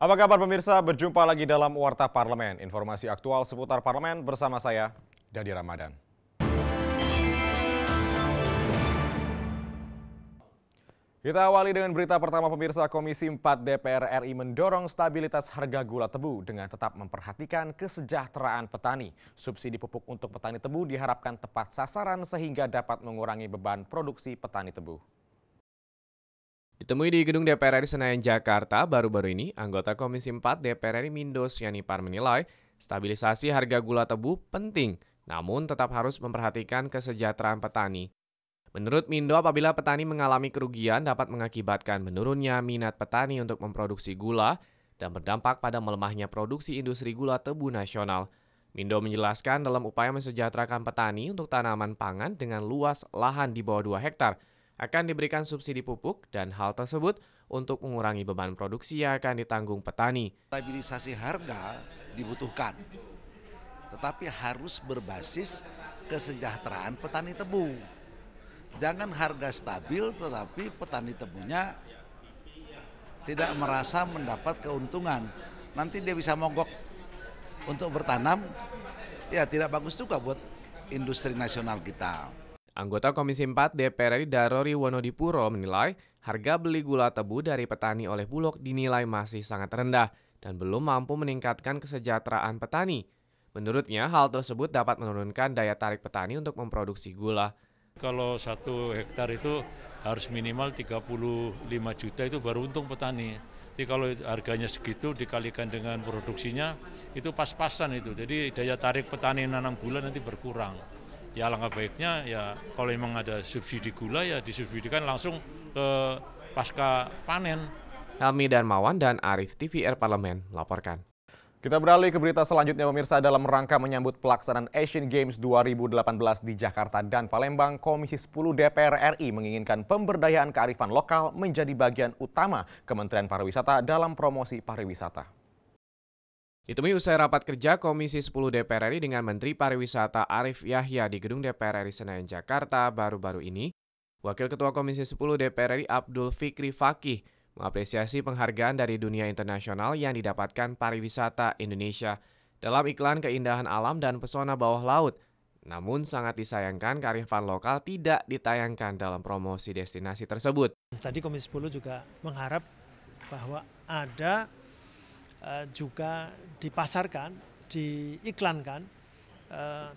Apa kabar pemirsa? Berjumpa lagi dalam Warta Parlemen. Informasi aktual seputar parlemen bersama saya, Dadi Ramadan. Kita awali dengan berita pertama pemirsa. Komisi 4 DPR RI mendorong stabilitas harga gula tebu dengan tetap memperhatikan kesejahteraan petani. Subsidi pupuk untuk petani tebu diharapkan tepat sasaran sehingga dapat mengurangi beban produksi petani tebu. Ditemui di gedung DPR RI Senayan, Jakarta, baru-baru ini, anggota Komisi 4 DPR RI Mindo Syanipar menilai stabilisasi harga gula tebu penting, namun tetap harus memperhatikan kesejahteraan petani. Menurut Mindo, apabila petani mengalami kerugian dapat mengakibatkan menurunnya minat petani untuk memproduksi gula dan berdampak pada melemahnya produksi industri gula tebu nasional. Mindo menjelaskan dalam upaya mensejahterakan petani untuk tanaman pangan dengan luas lahan di bawah 2 hektar, akan diberikan subsidi pupuk dan hal tersebut untuk mengurangi beban produksi yang akan ditanggung petani. Stabilisasi harga dibutuhkan, tetapi harus berbasis kesejahteraan petani tebu. Jangan harga stabil tetapi petani tebunya tidak merasa mendapat keuntungan. Nanti dia bisa mogok untuk bertanam, ya tidak bagus juga buat industri nasional kita. Anggota Komisi 4 DPR RI Darori Wonodipuro menilai harga beli gula tebu dari petani oleh Bulog dinilai masih sangat rendah dan belum mampu meningkatkan kesejahteraan petani. Menurutnya, hal tersebut dapat menurunkan daya tarik petani untuk memproduksi gula. Kalau 1 hektar itu harus minimal 35 juta itu baru untung petani. Jadi kalau harganya segitu dikalikan dengan produksinya itu pas-pasan itu. Jadi daya tarik petani nanam gula nanti berkurang. Ya alangkah baiknya ya kalau memang ada subsidi gula ya disubsidikan langsung ke pasca panen. Helmi Darmawan dan Arif TVR Parlemen melaporkan. Kita beralih ke berita selanjutnya pemirsa. Dalam rangka menyambut pelaksanaan Asian Games 2018 di Jakarta dan Palembang, Komisi 10 DPR RI menginginkan pemberdayaan kearifan lokal menjadi bagian utama Kementerian Pariwisata dalam promosi pariwisata. Ditemui usai rapat kerja Komisi 10 DPR RI dengan Menteri Pariwisata Arif Yahya di gedung DPR RI Senayan, Jakarta baru-baru ini, Wakil Ketua Komisi 10 DPR RI Abdul Fikri Fakih mengapresiasi penghargaan dari dunia internasional yang didapatkan pariwisata Indonesia dalam iklan keindahan alam dan pesona bawah laut. Namun sangat disayangkan kearifan lokal tidak ditayangkan dalam promosi destinasi tersebut. Tadi Komisi 10 juga mengharap bahwa ada juga dipasarkan, diiklankan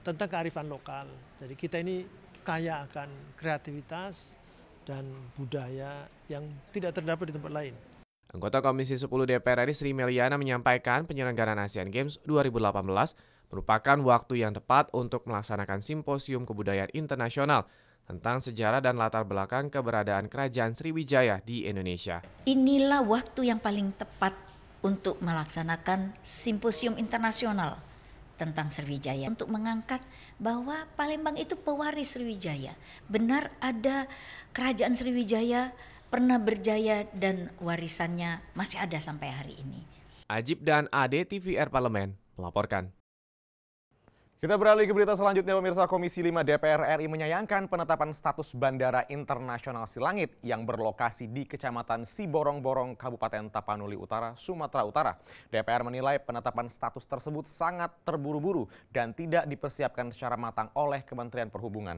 tentang kearifan lokal. Jadi kita ini kaya akan kreativitas dan budaya yang tidak terdapat di tempat lain. Anggota Komisi 10 DPR RI Sri Meliana menyampaikan penyelenggaraan Asian Games 2018 merupakan waktu yang tepat untuk melaksanakan simposium kebudayaan internasional tentang sejarah dan latar belakang keberadaan Kerajaan Sriwijaya di Indonesia. Inilah waktu yang paling tepat untuk melaksanakan simposium internasional tentang Sriwijaya, untuk mengangkat bahwa Palembang itu pewaris Sriwijaya. Benar ada Kerajaan Sriwijaya pernah berjaya dan warisannya masih ada sampai hari ini. Ajib dan Ade TVR Parlemen melaporkan. Kita beralih ke berita selanjutnya pemirsa. Komisi 5 DPR RI menyayangkan penetapan status Bandara Internasional Silangit yang berlokasi di Kecamatan Siborong-Borong, Kabupaten Tapanuli Utara, Sumatera Utara. DPR menilai penetapan status tersebut sangat terburu-buru dan tidak dipersiapkan secara matang oleh Kementerian Perhubungan.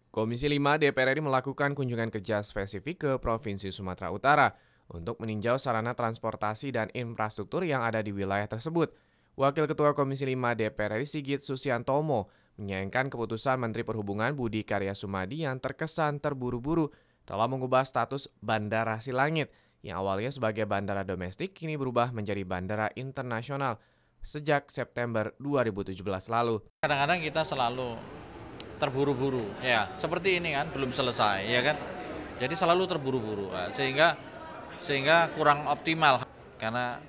Komisi 5 DPR RI melakukan kunjungan kerja spesifik ke Provinsi Sumatera Utara untuk meninjau sarana transportasi dan infrastruktur yang ada di wilayah tersebut. Wakil Ketua Komisi 5 DPR RI Sigit Susiantomo menyayangkan keputusan Menteri Perhubungan Budi Karya Sumadi yang terkesan terburu-buru dalam mengubah status Bandara Silangit yang awalnya sebagai bandara domestik kini berubah menjadi bandara internasional sejak September 2017 lalu. Kadang-kadang kita selalu terburu-buru, ya seperti ini kan belum selesai, ya kan. Jadi selalu terburu-buru, sehingga kurang optimal karena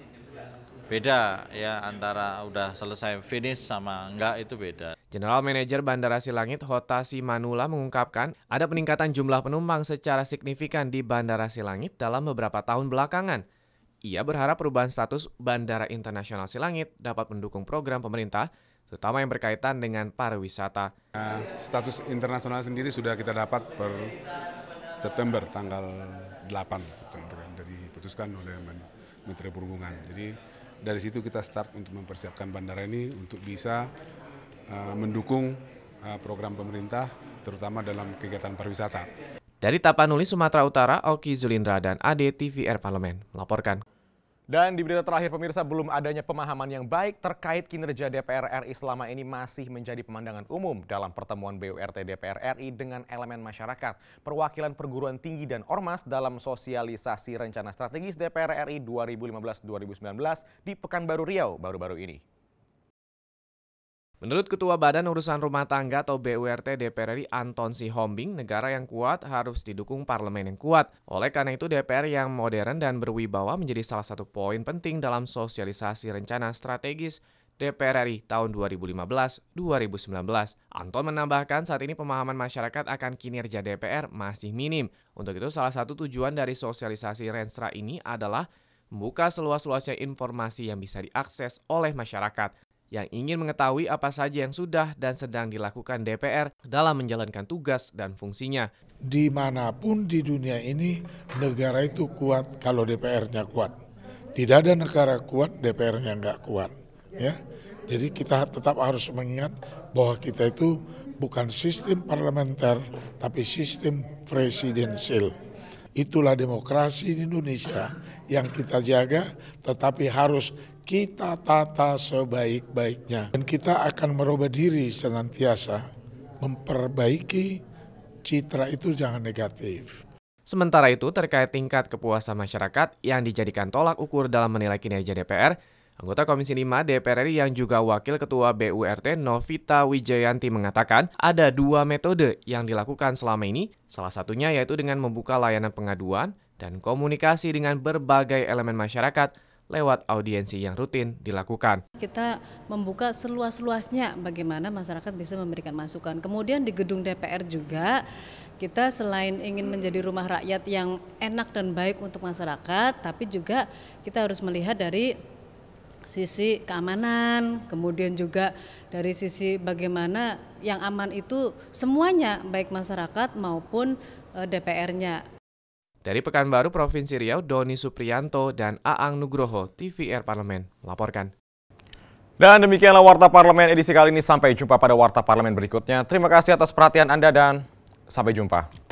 beda ya antara udah selesai finish sama enggak, itu beda. General Manager Bandara Silangit Hota Simanula mengungkapkan ada peningkatan jumlah penumpang secara signifikan di Bandara Silangit dalam beberapa tahun belakangan. Ia berharap perubahan status Bandara Internasional Silangit dapat mendukung program pemerintah, terutama yang berkaitan dengan pariwisata. Status internasional sendiri sudah kita dapat per September, tanggal 8 September, dari diputuskan oleh Menteri Perhubungan. Jadi dari situ kita start untuk mempersiapkan bandara ini untuk bisa mendukung program pemerintah terutama dalam kegiatan pariwisata. Dari Tapanuli, Sumatera Utara, Oki Zulindra dan AD TVR Parlemen melaporkan. Dan di berita terakhir pemirsa, belum adanya pemahaman yang baik terkait kinerja DPR RI selama ini masih menjadi pemandangan umum dalam pertemuan BURT DPR RI dengan elemen masyarakat, perwakilan perguruan tinggi dan ormas dalam sosialisasi rencana strategis DPR RI 2015-2019 di Pekanbaru Riau baru-baru ini. Menurut Ketua Badan Urusan Rumah Tangga atau BURT DPR RI Anton Sihombing, negara yang kuat harus didukung parlemen yang kuat. Oleh karena itu DPR yang modern dan berwibawa menjadi salah satu poin penting dalam sosialisasi rencana strategis DPR RI tahun 2015-2019. Anton menambahkan saat ini pemahaman masyarakat akan kinerja DPR masih minim. Untuk itu salah satu tujuan dari sosialisasi Renstra ini adalah membuka seluas-luasnya informasi yang bisa diakses oleh masyarakat yang ingin mengetahui apa saja yang sudah dan sedang dilakukan DPR dalam menjalankan tugas dan fungsinya. Dimanapun di dunia ini, negara itu kuat kalau DPR-nya kuat. Tidak ada negara kuat, DPR-nya nggak kuat. Ya, jadi kita tetap harus mengingat bahwa kita itu bukan sistem parlementer, tapi sistem presidensial. Itulah demokrasi di Indonesia yang kita jaga, tetapi harus kita tata sebaik-baiknya. Dan kita akan merubah diri senantiasa, memperbaiki citra itu jangan negatif. Sementara itu terkait tingkat kepuasan masyarakat yang dijadikan tolak ukur dalam menilai kinerja DPR, anggota Komisi 5 DPR RI yang juga Wakil Ketua BURT Novita Wijayanti mengatakan ada 2 metode yang dilakukan selama ini, salah satunya yaitu dengan membuka layanan pengaduan dan komunikasi dengan berbagai elemen masyarakat lewat audiensi yang rutin dilakukan. Kita membuka seluas-luasnya bagaimana masyarakat bisa memberikan masukan. Kemudian di gedung DPR juga kita selain ingin menjadi rumah rakyat yang enak dan baik untuk masyarakat, tapi juga kita harus melihat dari sisi keamanan, kemudian juga dari sisi bagaimana yang aman itu semuanya, baik masyarakat maupun DPR-nya. Dari Pekanbaru, Provinsi Riau, Doni Supriyanto dan Aang Nugroho, TVR Parlemen melaporkan. Dan demikianlah Warta Parlemen edisi kali ini. Sampai jumpa pada Warta Parlemen berikutnya. Terima kasih atas perhatian Anda dan sampai jumpa.